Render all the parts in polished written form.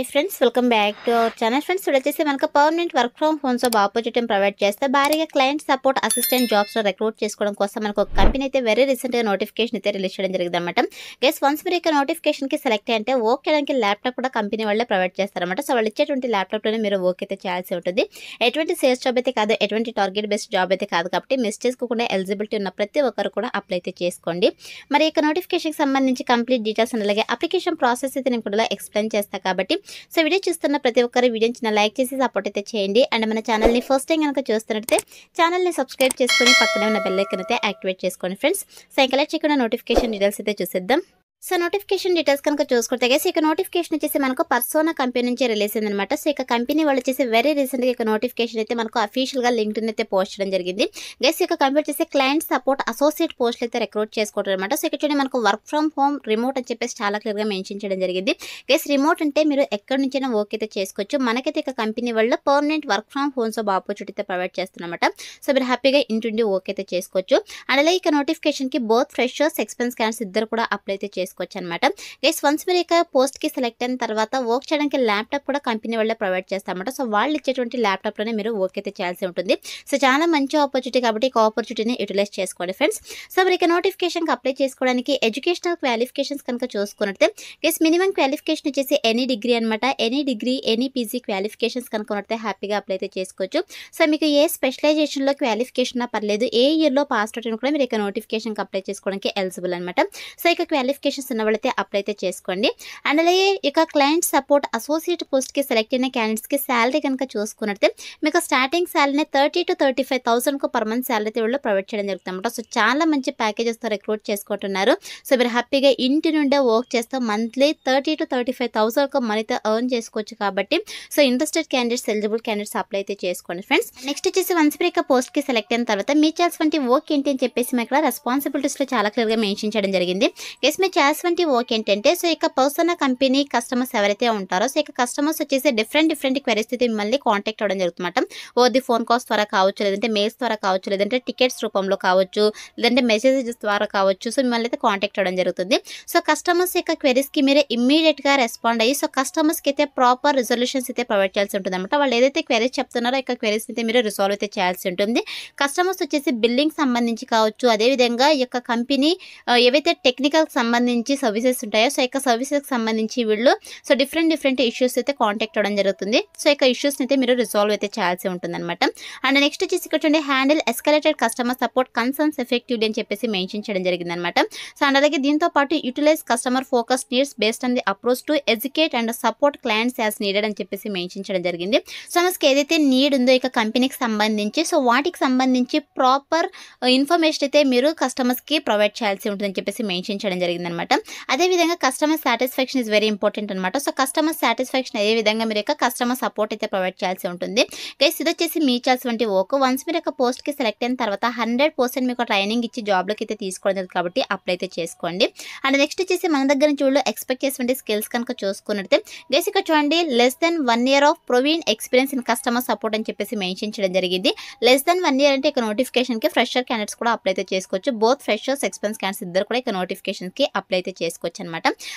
Hi friends, welcome back to our channel. Friends ఇప్పుడు వచ్చేసి మనకు permanent work from home job opportunity provide చేస్తే భారీగా క్లయింట్ సపోర్ట్ అసిస్టెంట్ జాబ్స్ లో recruit చేసుకోవడం కోసం మనకు ఒక కంపెనీ అయితే వెరీ రీసెంట్ గా నోటిఫికేషన్ అయితే రిలీజ్ చేయడం జరిగింది అనమాట. గైస్ వన్స్ మీరు ఇక నోటిఫికేషన్ కి సెలెక్ట్ అంటే వర్క్ చేయడానికి ల్యాప్టాప్ కూడా కంపెనీ వాళ్ళే ప్రొవైడ్ చేస్తారన్నమాట. సో వాళ్ళు ఇచ్చేటువంటి ల్యాప్టాప్ లోనే మీరు వర్క్ అయితే చేయాల్సి ఉంటుంది. ఎటువంటి సేల్స్ జాబ్ అయితే కాదు, ఎటువంటి టార్గెట్ బేస్డ్ జాబ్ అయితే కాదు కాబట్టి మిస్ చేసుకోకుండా ఎలిజిబిలిటీ ఉన్న ప్రతి ఒక్కరు కూడా అప్లై అయితే చేసుకోండి. మరి ఇక నోటిఫికేషన్ సంబంధించి కంప్లీట్ డీటెయిల్స్ అలాగే అప్లికేషన్ ప్రాసెస్ అయితే నేను కూడా ఎక్స్ప్లెయిన్ చేస్తాను కాబట్టి సో వీడియో చూస్తున్న ప్రతి ఒక్కరు వీడియోని చిన్న లైక్ చేసి సపోర్ట్ అయితే చేయండి. అండ్ మన ఛానల్ని ఫస్ట్ టైం కనుక చూస్తున్నట్లయితే ఛానల్ని సబ్స్క్రైబ్ చేసుకొని పక్కనే ఉన్న బెల్ ఐకాన్ అయితే యాక్టివేట్ చేసుకోండి ఫ్రెండ్స్. సో ఇంకా లేట్ చేయకుండా నోటిఫికేషన్ డీటెయిల్స్ అయితే చూసేద్దాం. సో నోటిఫికేషన్ డీటెయిల్స్ కనుక చూసుకుంటే గైస్ ఇక నోటిఫికేషన్ వచ్చేసి మనకు పర్సోనా కంపెనీ నుంచి రిలీజ్ అయింది అనమాట. సో ఇక కంపెనీ వాళ్ళు వచ్చేసి వెరీ రీసెంట్గా ఇక నోటిఫికేషన్ అయితే మనకు అఫీషియల్గా లింక్డ్ఇన్ అయితే పోస్ట్ చేయడం జరిగింది. గైస్ ఇక కంపెనీ వచ్చేసి క్లయింట్ సపోర్ట్ అసోసియేట్ పోస్టులు అయితే రిక్రూట్ చేసుకోవడం అనమాట. సో ఇక్కడ చూడండి మనకు వర్క్ ఫ్రమ్ హోమ్ రిమోట్ అని చెప్పేసి చాలా క్లియర్గా మెన్షన్ చేయడం జరిగింది. గైస్ రిమోట్ అంటే మీరు ఎక్కడి నుంచైనా వర్క్ అయితే చేసుకోవచ్చు. మనకైతే ఇక కంపెనీ వాళ్ళు permanent work from home job opportunity అయితే ప్రొవైడ్ చేస్తున్నమాట. సో మీరు హ్యాపీగా ఇంటి వర్క్ అయితే చేసుకోవచ్చు. అండ్ అలాగే ఇక నోటిఫికేషన్కి బోత్ ఫ్రెషర్స్ ఎక్స్పీరియన్స్ క్యాండిడేట్స్ ఇద్దరు కూడా అప్లై అయితే చేసుకోవచ్చు అనమాట. గైస్ వన్స్ మీరు ఇక పోస్ట్ కి సెలెక్ట్ అయిన తర్వాత వర్క్ చేయడానికి ల్యాప్టాప్ కూడా కంపెనీ వాళ్ళే ప్రొవైడ్ చేస్తారన్నమాట. సో వాళ్ళు ఇచ్చేటువంటి ల్యాప్టాప్ లోనే మీరు వర్క్ అయితే చేయాల్సి ఉంటుంది. సో చాలా మంచి ఆపర్చునిటీ కాబట్టి ఈ ఆపర్చునిటీని యూటిలైజ్ చేసుకోండి ఫ్రెండ్స్. సో మరి ఇక నోటిఫికేషన్ కి అప్లై చేసుకోవడానికి ఎడ్యుకేషనల్ క్వాలిఫికేషన్స్ కనుక చూసుకున్నట్లయితే గైస్ మినిమం క్వాలిఫికేషన్ వచ్చేసి ఎనీ డిగ్రీ అనమాట. Any degree any PG qualifications కనుక ఉన్నట్లయితే హ్యాపీగా అప్లై అయితే చేసుకోవచ్చు. సో మీకు ఏ స్పెషలైజేషన్ లో క్వాలిఫికేషన్ పర్లేదు, ఏ ఇయర్ లో పాస్ అవుట్ కూడా మీరు ఇక నోటిఫికేషన్ కి అప్లై చేసుకోవడానికి ఎలిజిబుల్ అనమాట. సో ఇక క్వాలిఫికేషన్స్ ఉన్న వాళ్ళైతే అప్లై అయితే చేసుకోండి. అండ్ అలాగే ఇక క్లయింట్ సపోర్ట్ అసోసియేట్ పోస్ట్ కి సెలెక్ట్ అయిన క్యాండిడేట్స్ కి శాలరీ కనుక చూసుకున్నట్లయితే మీకు స్టార్టింగ్ శాలరీ 30,000 to 35,000 కు పర్ మంత్ శాలరీ వాళ్ళు ప్రొవైడ్ చేయడం జరుగుతుంది అనమాట. సో చాలా మంచి ప్యాకేజెస్ తో రిక్రూట్ చేసుకుంటున్నారు. సో మీరు హ్యాపీగా ఇంటి నుండే వర్క్ చేస్తూ మంత్లీ 30,000 to 35,000 కు మనీతో ఎర్న్ చేసుకోవచ్చు కాబట్టి so interested candidates eligible candidates apply అయితే చేసుకోండి ఫ్రెండ్స్. నెక్స్ట్ వచ్చేసి వన్స్ మీరు ఇక పోస్ట్ కి సెలెక్ట్ అయిన తర్వాత మీ చేయాల్సిన వర్క్ ఏంటి అని చెప్పేసి మీకు ఇక్కడ రెస్పాన్సిబిలిటీస్ లో చాలా క్లియర్ గా మెన్షన్ చేయడం జరిగింది. గెస్ మీరు చేయాల్సిన వర్క్ ఏంటంటే సో ఇక పర్సనల్ కంపెనీ కస్టమర్స్ ఎవరైతే ఉంటారో సో ఇక కస్టమర్స్ వచ్చేసి డిఫరెంట్ క్వెరీస్ అయితే మిమ్మల్ని కాంటాక్ట్ అవ్వడం జరుగుతుందన్నమాట. ఓది ఫోన్ కాల్స్ ద్వారా కావచ్చు, లేదంటే మెయిల్స్ ద్వారా కావచ్చు, లేదంటే టికెట్స్ రూపంలో కావచ్చు, లేదంటే మెసేజెస్ ద్వారా కావచ్చు. సో మిమ్మల్ని అయితే కాంటాక్ట్ అవ్వడం జరుగుతుంది. సో కస్టమర్స్ యొక్క క్వెరీస్ కి మీరు ఇమ్మీడియట్ గా రెస్పాండ్ అయ్యి సో కస్టమర్స్ కి అయితే ప్రాపర్ రిజల్యూషన్స్ అయితే ప్రొవైడ్ చేయాల్సి ఉంటుంది అనమాట. వాళ్ళు ఏదైతే క్వెరీస్ చెప్తున్నారో ఇక క్వెరీస్ అయితే మీరు రిసాల్వ్ అయితే చేయాల్సి ఉంటుంది. కస్టమర్స్ వచ్చేసి బిల్లింగ్ సంబంధించి కావచ్చు, అదేవిధంగా ఈ యొక్క కంపెనీ ఏవైతే టెక్నికల్ సంబంధించి సర్వీసెస్ ఉంటాయో సో ఇక సర్వీసెస్ సంబంధించి వీళ్ళు సో డిఫరెంట్ ఇష్యూస్ అయితే కాంటాక్ట్ అవ్వడం జరుగుతుంది. సో ఇక ఇష్యూస్ అయితే మీరు రిసాల్వ్ అయితే చేయాల్సి ఉంటుంది అనమాట. అండ్ నెక్స్ట్ వచ్చేసి ఇక్కడ చూడండి handle escalated customer support concerns effectively అని చెప్పేసి మెన్షన్ చేయడం జరిగింది అనమాట. సో అండ్ అలాగే దీంతో పాటు utilize customer focus needs based on the approach to educate and support clients as needed అని చెప్పేసి మెన్షన్ చేయడం జరిగింది. సో మనకి ఏదైతే నీడ్ ఉందో ఇక కంపెనీకి సంబంధించి సో వాటికి సంబంధించి ప్రాపర్ ఇన్ఫర్మేషన్ అయితే మీరు కస్టమర్స్ కి ప్రొవైడ్ చేయాల్సి ఉంటుందని చెప్పేసి మెన్షన్ చేయడం జరిగింది అనమాట. అదేవిధంగా customer satisfaction is very important అనమాట. సో కస్టమర్ సాటిస్ఫాక్షన్ అదే విధంగా మీరు యొక్క కస్టమర్ సపోర్ట్ అయితే ప్రొవైడ్ చేయాల్సి ఉంటుంది. గైస్ ఇది వచ్చేసి మీ చేయాల్సిన వర్క్. వన్స్ మీరు యొక్క పోస్ట్ కి సెలెక్ట్ అయిన తర్వాత 100% మీకు ట్రైనింగ్ ఇచ్చి జాబ్ లోకి అయితే తీసుకోవడం కాబట్టి అప్లై అయితే చేసుకోండి. అండ్ నెక్స్ట్ వచ్చేసి మన దగ్గర నుంచి వీళ్ళు ఎక్స్పెక్ట్ చేసిన స్కిల్స్ కనుక చూసుకున్నట్లయితే గైస్ ఇక్కడ చూడండి less than 1 year of proven experience in customer support అని చెప్పేసి మెన్షన్ చేయడం జరిగింది. లెస్ దెన్ 1 year అంటే ఇక నోటిఫికేషన్ కి ఫ్రెషర్ క్యాండిడేట్స్ కూడా అప్లై అయితే చేసుకోవచ్చు. బోత్ ఫ్రెషర్స్ ఎక్స్పీరియన్స్ క్యాండిడేట్స్ ఇద్దరు కూడా ఇక నోటిఫికేషన్ కి అప్లై అయితే చేసుకోవచ్చు అనమాట.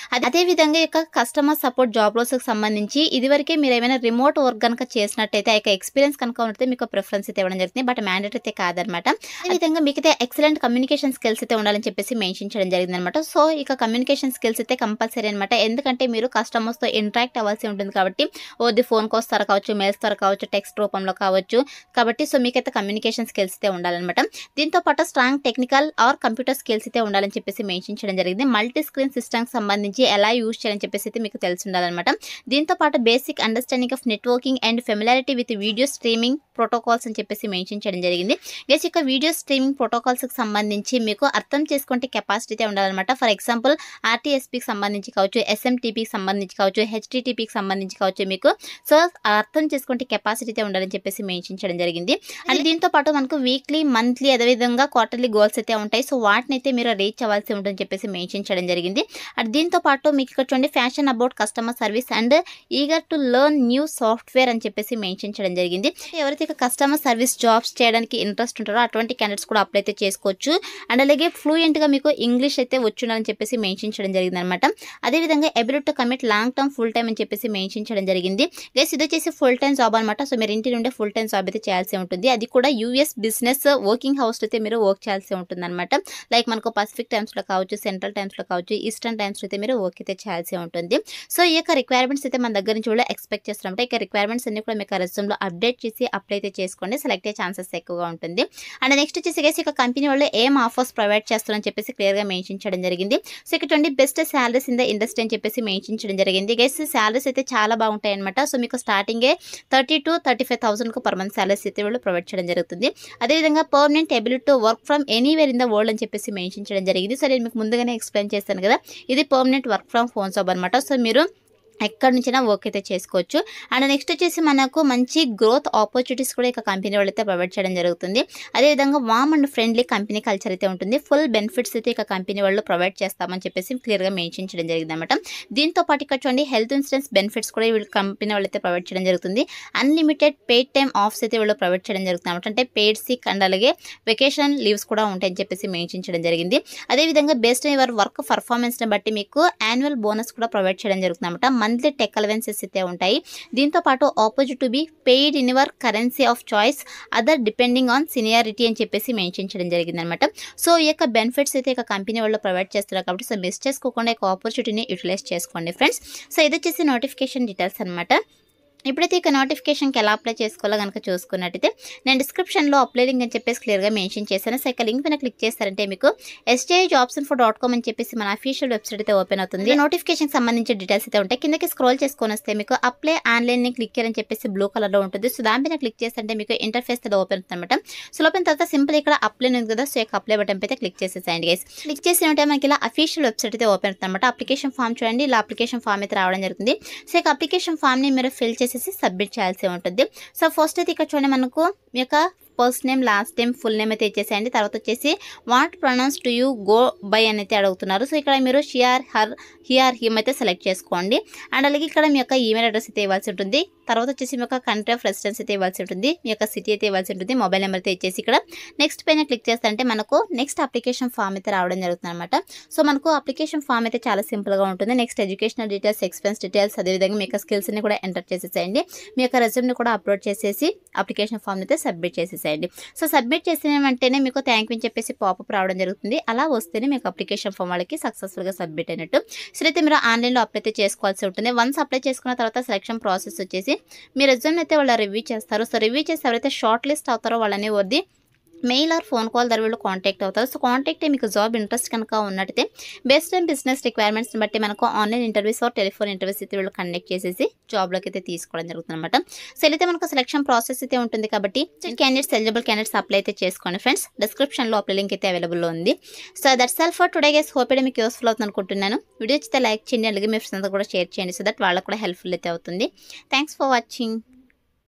అదే విధంగా ఇక కస్టమర్ సపోర్ట్ జాబ్ రోల్స్ కి సంబంధించి ఇదివరకే మీరు ఏమైనా రిమోట్ వర్క్ కనుక చేసినట్టయితే ఆ ఎక్స్పీరియన్స్ కనుక ఉంటే మీకు ప్రిఫరెన్స్ అయితే ఇవ్వడం జరుగుతుంది. బట్ మ్యాండేటరీ అయితే కాదనమాట. అదే విధంగా మీకు అయితే ఎక్సలెంట్ కమ్యూనికేషన్ స్కిల్స్ అయితే ఉండాలని చెప్పేసి మెన్షన్ చేయడం జరిగింది అనమాట. సో ఇక కమ్యూనికేషన్ స్కిల్స్ అయితే కంపల్సరీ అనమాట. ఎందుకంటే మీరు కస్టమర్స్ తో ఇంటరాక్ట్ అవ్వాల్సి ఉంటుంది కాబట్టి ఓది ఫోన్ కాల్స్ ద్వారా కావచ్చు, మెయిల్స్ ద్వారా కావచ్చు, టెక్స్ట్ రూపంలో కావచ్చు. కాబట్టి సో మీకైతే కమ్యూనికేషన్ స్కిల్స్ అయితే ఉండాలన్నమాట. దీంతో పాటు strong technical or computer skills అయితే ఉండాలని చెప్పేసి మెన్షన్ చేయడం జరిగింది. మల్టీ స్క్రీన్ సిస్టమ్స్ సంబంధించి ఎలా యూజ్ చేయాలని చెప్పేసి అయితే మీకు తెలిసి ఉండాలన్నమాట. దీంతో పాటు basic understanding of networking and familiarity with video streaming protocols అని చెప్పేసి మెన్షన్ చేయడం జరిగింది. గైస్ ఇక వీడియో స్ట్రీమింగ్ ప్రోటోకాల్స్ కి సంబంధించి మీకు అర్థం చేసుకుంటే కెపాసిటీ అయితే ఉండాలన్నమాట. ఫర్ ఎగ్జాంపుల్ ఆర్టీఎస్పీకి సంబంధించి కావచ్చు, ఎస్ఎంటీపీకి సంబంధించి కావచ్చు, హెచ్టీటీపీకి సంబంధించి కావచ్చు మీకు సో అర్థం చేసుకుంటే కెపాసిటీ అయితే ఉండాలని చెప్పేసి మెన్షన్ చేయడం జరిగింది. అండ్ దీంతో పాటు మనకు వీక్లీ మంత్లీ అదేవిధంగా క్వార్టర్లీ గోల్స్ అయితే ఉంటాయి. సో వాటిని అయితే మీరు రీచ్ అవ్వాల్సి ఉంటుందని చెప్పేసి మెన్షన్ చేయడం చేయడం జరిగింది. అండ్ దీంతో పాటు మీకు ఇక్కడ చూడండి fashion about customer service and eager to learn new software అని చెప్పేసి మెన్షన్ చేయడం జరిగింది. ఎవరైతే కస్టమర్ సర్వీస్ జాబ్స్ చేయడానికి ఇంట్రెస్ట్ ఉంటారో అటువంటి క్యాండిడేట్స్ కూడా అప్లై అయితే చేసుకోవచ్చు. అండ్ అలాగే ఫ్లూయెంట్గా మీకు ఇంగ్లీష్ అయితే వచ్చుండాలని చెప్పేసి మెన్షన్ చేయడం జరిగింది అనమాట. అదేవిధంగా ability to commit long term full time అని చెప్పేసి మెన్షన్ చేయడం జరిగింది. గైస్ ఇది వచ్చేసి ఫుల్ టైమ్ జాబ్ అనమాట. సో మీరు ఇంటి నుండే ఫుల్ టైమ్ జాబ్ అయితే చేయాల్సి ఉంటుంది. అది కూడా యూఎస్ బిజినెస్ వర్కింగ్ హౌస్ అయితే మీరు వర్క్ చేయాల్సి ఉంటుంది అనమాట. లైక్ మనకు పసిఫిక్ టైమ్స్లో కావచ్చు, సెంట్రల్ టైమ్స్లో కావచ్చు, ఈస్టర్న్ టైమ్స్ అయితే మీరు వర్క్ అయితే చేయాల్సి ఉంటుంది. సో ఈ యొక్క రిక్వైర్మెంట్స్ అయితే మన దగ్గర నుంచి కూడా ఎక్స్పెక్ట్ చేస్తున్నాం. ఇక రిక్వైర్మెంట్స్ అన్ని కూడా మీకు రెజ్యూమ్లో అప్డేట్ చేసి అప్లై అయితే చేసుకోండి. సెలెక్ట్ అయ్యే ఛాన్సెస్ ఎక్కువగా ఉంటుంది. అండ్ నెక్స్ట్ వచ్చేసి గైస్ ఇక కంపెనీ వాళ్ళు ఏం ఆఫర్స్ ప్రొవైడ్ చేస్తారని చెప్పేసి క్లియర్గా మెన్షన్ చేయడం జరిగింది. సో ఇక్కడ చూడండి best salaries in the industry అని చెప్పేసి మెన్షన్ చేయడం జరిగింది. గైస్ సాలరీస్ అయితే చాలా బాగుంటాయి అనమాట. సో మీకు స్టార్టింగే 30,000 to 35,000 పర్ మంత్ సాలరీస్ అయితే వాళ్ళు ప్రొవైడ్ చేయడం జరుగుతుంది. అదేవిధంగా permanent ability to work from anywhere in the world అని చెప్పేసి మెన్షన్ చేయడం జరిగింది. సో నేను మీకు ముందుగానే ఎక్స్ప్లెయిన్ చేస్తాను కదా, ఇది permanent work from home job అనమాట. సో మీరు ఎక్కడి నుంచైనా వర్క్ అయితే చేసుకోవచ్చు. అండ్ నెక్స్ట్ వచ్చేసి మనకు మంచి గ్రోత్ ఆపర్చునిటీస్ కూడా ఇక కంపెనీ వాళ్ళు అయితే ప్రొవైడ్ చేయడం జరుగుతుంది. అదేవిధంగా వామ్ అండ్ ఫ్రెండ్లీ కంపెనీ కల్చర్ అయితే ఉంటుంది. ఫుల్ బెనిఫిట్స్ అయితే ఇక కంపెనీ వాళ్ళు ప్రొవైడ్ చేస్తామని చెప్పేసి క్లియర్గా మెన్షన్ చేయడం జరిగింది అనమాట. దీంతో పాటు ఇక్కడ చూడండి హెల్త్ ఇన్సూరెన్స్ బెనిఫిట్స్ కూడా వీళ్ళు కంపెనీ వాళ్ళు అయితే ప్రొవైడ్ చేయడం జరుగుతుంది. అన్లిమిటెడ్ పెయిడ్ టైమ్ ఆఫ్స్ అయితే వీళ్ళు ప్రొవైడ్ చేయడం జరుగుతుంది అనమాట. అంటే పెయిడ్ సిక్ అండ్ అలాగే వెకేషన్ లీవ్స్ కూడా ఉంటాయని చెప్పేసి మెన్షన్ చేయడం జరిగింది. అదేవిధంగా బేస్డ్ ఆన్ యువర్ వర్క్ పర్ఫార్మెన్స్ని బట్టి మీకు యాన్యువల్ బోనస్ కూడా ప్రొవైడ్ చేయడం జరుగుతుంది అనమాట. మంత్లీ టెక్ అలవెన్సెస్ అయితే ఉంటాయి. దీంతో పాటు opposite to be paid in your currency of choice other depending on seniority అని చెప్పేసి మెన్షన్ చేయడం జరిగింది అనమాట. సో ఈ యొక్క బెనిఫిట్స్ అయితే ఇక కంపెనీ వాళ్ళు ప్రొవైడ్ చేస్తున్నారు కాబట్టి సో మిస్ చేసుకోకుండా ఈ ఆపర్చునిటీని యూటిలైజ్ చేసుకోండి ఫ్రెండ్స్. సో ఇది వచ్చేసి నోటిఫికేషన్ డీటెయిల్స్ అనమాట. ఇప్పుడైతే ఇక నోటిఫికేషన్కి ఎలా అప్లై చేసుకోవాలో కనుక చూసుకున్నట్టయితే నేను డిస్క్రిప్షన్లో అప్లై లింక్ అని చెప్పేసి క్లియర్గా మెన్షన్ చేశాను. సో ఇక లింక్ పైన క్లిక్ చేస్తారంటే మీకు sjobsinfo.com అని చెప్పేసి మన అఫీషియల్ వెబ్సైట్ అయితే ఓపెన్ అవుతుంది. నోటిఫికేషన్ సంబంధించిన డీటెయిల్స్ అయితే ఉంటాయి. కిందకి స్క్రోల్ చేసుకొని వస్తే మీకు అప్లై ఆన్లైన్ క్లిక్ అని చెప్పేసి బ్లూ కలర్లో ఉంటుంది. సో దానిపైన క్లిక్ చేస్తే మీకు ఇంటర్ఫేస్ అయితే ఓపెన్ అవుతుంది అనమాట. సో ఓపెన్ తర్వాత సింపుల్ ఇక్కడ అప్లై ఉంది కదా, సో ఇక అప్లై బటన్ అయితే క్లిక్ చేసేసేయండి గైస్. క్లిక్ చేసి ఉంటే మనకి ఇలా అఫీషియల్ వెబ్సైట్ అయితే ఓపెన్ అవుతుంది అనమాట. అప్లికేషన్ ఫామ్ చూడండి, ఇలా అప్లికేషన్ ఫామ్ అయితే రావడం జరుగుతుంది. సో ఇక అప్లికేషన్ ఫామ్ని మీరు ఫిల్ చేసేసి సబ్మిట్ చేయాల్సి ఉంటుంది. సో ఫస్ట్ అయితే ఇక్కడ చూడండి మనకు మీ యొక్క first name, last name, full name అయితే ఇచ్చేసేయండి. తర్వాత వచ్చేసి what pronounce to you go by అని అయితే అడుగుతున్నారు. సో ఇక్కడ మీరు she or her, he or him అయితే సెలెక్ట్ చేసుకోండి. అండ్ అలాగే ఇక్కడ మీ యొక్క ఈమెయిల్ అడ్రస్ అయితే ఇవ్వాల్సి ఉంటుంది. తర్వాత వచ్చేసి మీ యొక్క కంట్రీ ఆఫ్ రెసిడెన్స్ అయితే ఇవ్వాల్సి ఉంటుంది. మీ యొక్క సిటీ అయితే ఇవ్వాల్సి ఉంటుంది. మొబైల్ నెంబర్ అయితే ఇచ్చేసి ఇక్కడ నెక్స్ట్ పైన క్లిక్ చేస్తారంటే మనకు నెక్స్ట్ అప్లికేషన్ ఫామ్ అయితే రావడం జరుగుతుంది అనమాట. సో మనకు అప్లికేషన్ ఫామ్ అయితే చాలా సింపుల్గా ఉంటుంది. Next educational details, expense details, అదేవిధంగా మీ యొక్క స్కిల్స్ని కూడా ఎంటర్ చేసేసేయండి. మీ యొక్క రెజ్యూమ్ని కూడా అప్లోడ్ చేసేసి అప్లికేషన్ ఫామ్ అయితే సబ్మిట్ చేసేసేయండి. సో సబ్మిట్ చేసిన వెంటనే మీకు థ్యాంక్ యూ అని చెప్పేసి పాపప్ రావడం జరుగుతుంది. అలా వస్తేనే మీకు అప్లికేషన్ ఫామ్ వాళ్ళకి సక్సెస్ఫుల్గా సబ్మిట్ అయినట్టు. సో అయితే మీరు ఆన్లైన్లో అప్లై అయితే చేసుకోవాల్సి ఉంటుంది. వన్స్ అప్లై చేసుకున్న తర్వాత సెలక్షన్ ప్రాసెస్ వచ్చేసి మీ రెజ్యూమ్ అయితే వాళ్ళు రివ్యూ చేస్తారు. సో రివ్యూ చేసి ఎవరైతే షార్ట్ లిస్ట్ అవుతారో వాళ్ళని వద్ది మెయిల్ ఆర్ ఫోన్ కాల్ ద్వారా వీళ్ళు కాంటాక్ట్ అవుతారు. సో కాంటాక్ట్ మీకు జాబ్ ఇంట్రెస్ట్ కనుక ఉన్నట్టయితే బేస్డ్ ఆన్ బిజినెస్ రిక్వైర్మెంట్స్ని బట్టి మనకు online interviews or telephone interviews అయితే వీళ్ళు కండక్ట్ చేసేసి జాబ్లోకి అయితే తీసుకోవడం జరుగుతుంది అనమాట. సో అయితే మనకు సెలక్షన్ ప్రాసెస్ అయితే ఉంటుంది కాబట్టి క్యాండిడేట్స్, ఎలిజిబుల్ క్యాండిడేట్స్ అప్లై అయితే చేసుకోండి ఫ్రెండ్స్. డిస్క్రిప్షన్లో అప్లై లింక్ అయితే అవైలబుల్లో ఉంది. So that's all for today guys. Hope మీకు యూస్ఫుల్ అవుతుంది అనుకుంటున్నాను. వీడియో అయితే లైక్ చేయండి, అలాగే మీ ఫ్రెండ్స్ కూడా షేర్ చేయండి. సో దట్ వాళ్ళకు కూడా హెల్ప్ఫుల్ అయితే అవుతుంది. Thanks for watching.